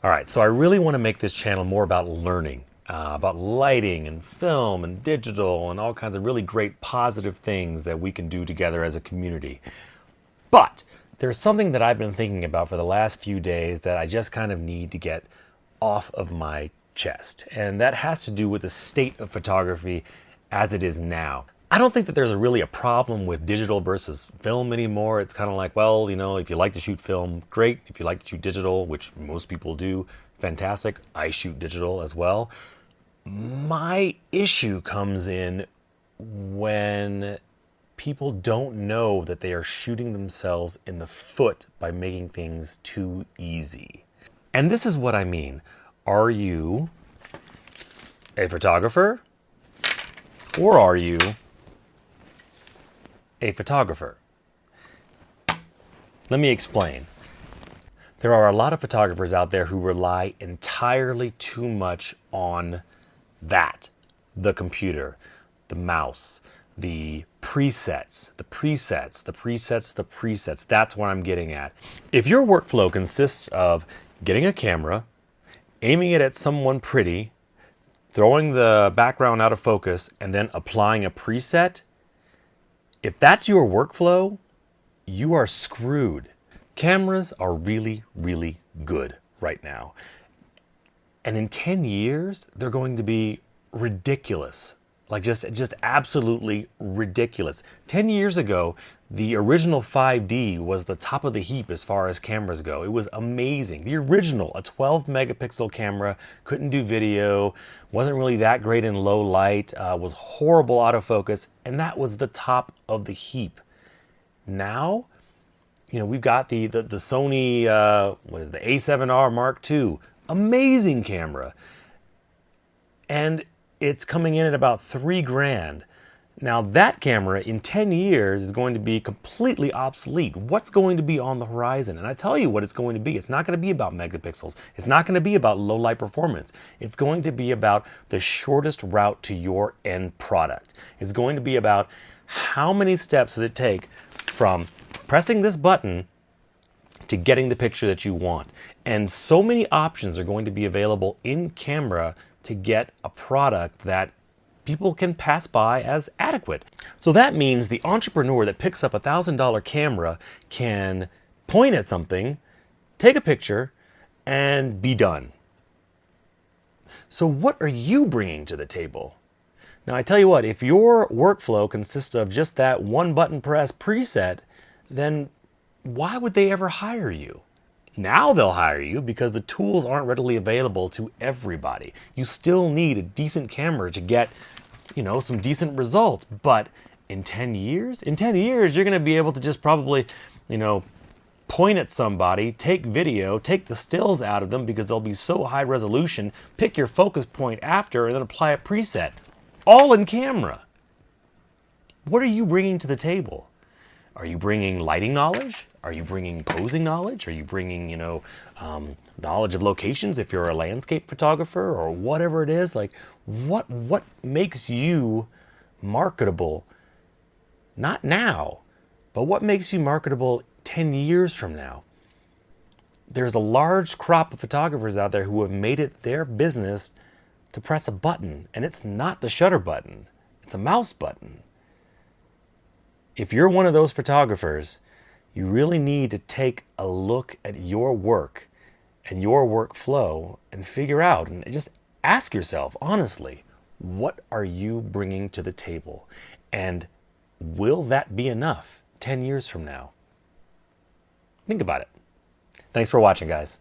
All right, so I really want to make this channel more about learning, about lighting and film and digital and all kinds of really great positive things that we can do together as a community. But there's something that I've been thinking about for the last few days that I just kind of need to get off of my chest. And that has to do with the state of photography as it is now. I don't think that there's really a problem with digital versus film anymore. It's kind of like, well, if you like to shoot film, great. If you like to shoot digital, which most people do, fantastic. I shoot digital as well. My issue comes in when people don't know that they are shooting themselves in the foot by making things too easy. And this is what I mean. Are you a photographer or are you a photographer? Let me explain. There are a lot of photographers out there who rely entirely too much on the computer, the mouse, the presets. That's what I'm getting at. If your workflow consists of getting a camera, aiming it at someone pretty, throwing the background out of focus, and then applying a preset, if that's your workflow, you are screwed. Cameras are really, really good right now. And in 10 years, they're going to be ridiculous. Like just absolutely ridiculous. 10 years ago, the original 5D was the top of the heap as far as cameras go. It was amazing. The original, a 12 megapixel camera, couldn't do video, wasn't really that great in low light, was horrible autofocus, and that was the top of the heap. Now, we've got the Sony, the A7R Mark II, amazing camera. And it's coming in at about $3,000. Now that camera in 10 years is going to be completely obsolete. What's going to be on the horizon? And I tell you what it's going to be. It's not going to be about megapixels. It's not going to be about low light performance. It's going to be about the shortest route to your end product. It's going to be about how many steps does it take from pressing this button to getting the picture that you want. And so many options are going to be available in camera to get a product that people can pass by as adequate. So that means the entrepreneur that picks up a $1,000 camera can point at something, take a picture, and be done. So what are you bringing to the table? Now I tell you what, if your workflow consists of just that one button press preset, then why would they ever hire you? Now they'll hire you because the tools aren't readily available to everybody. You still need a decent camera to get, some decent results. But in 10 years, you're going to be able to just probably, point at somebody, take video, take the stills out of them because they'll be so high resolution, pick your focus point after, and then apply a preset. All in camera. What are you bringing to the table? Are you bringing lighting knowledge? Are you bringing posing knowledge? Are you bringing, knowledge of locations if you're a landscape photographer or whatever it is? Like, what makes you marketable? Not now, but what makes you marketable 10 years from now? There's a large crop of photographers out there who have made it their business to press a button, and it's not the shutter button. It's a mouse button. If you're one of those photographers, you really need to take a look at your work and your workflow and figure out and just ask yourself, honestly, what are you bringing to the table? And will that be enough 10 years from now? Think about it. Thanks for watching, guys.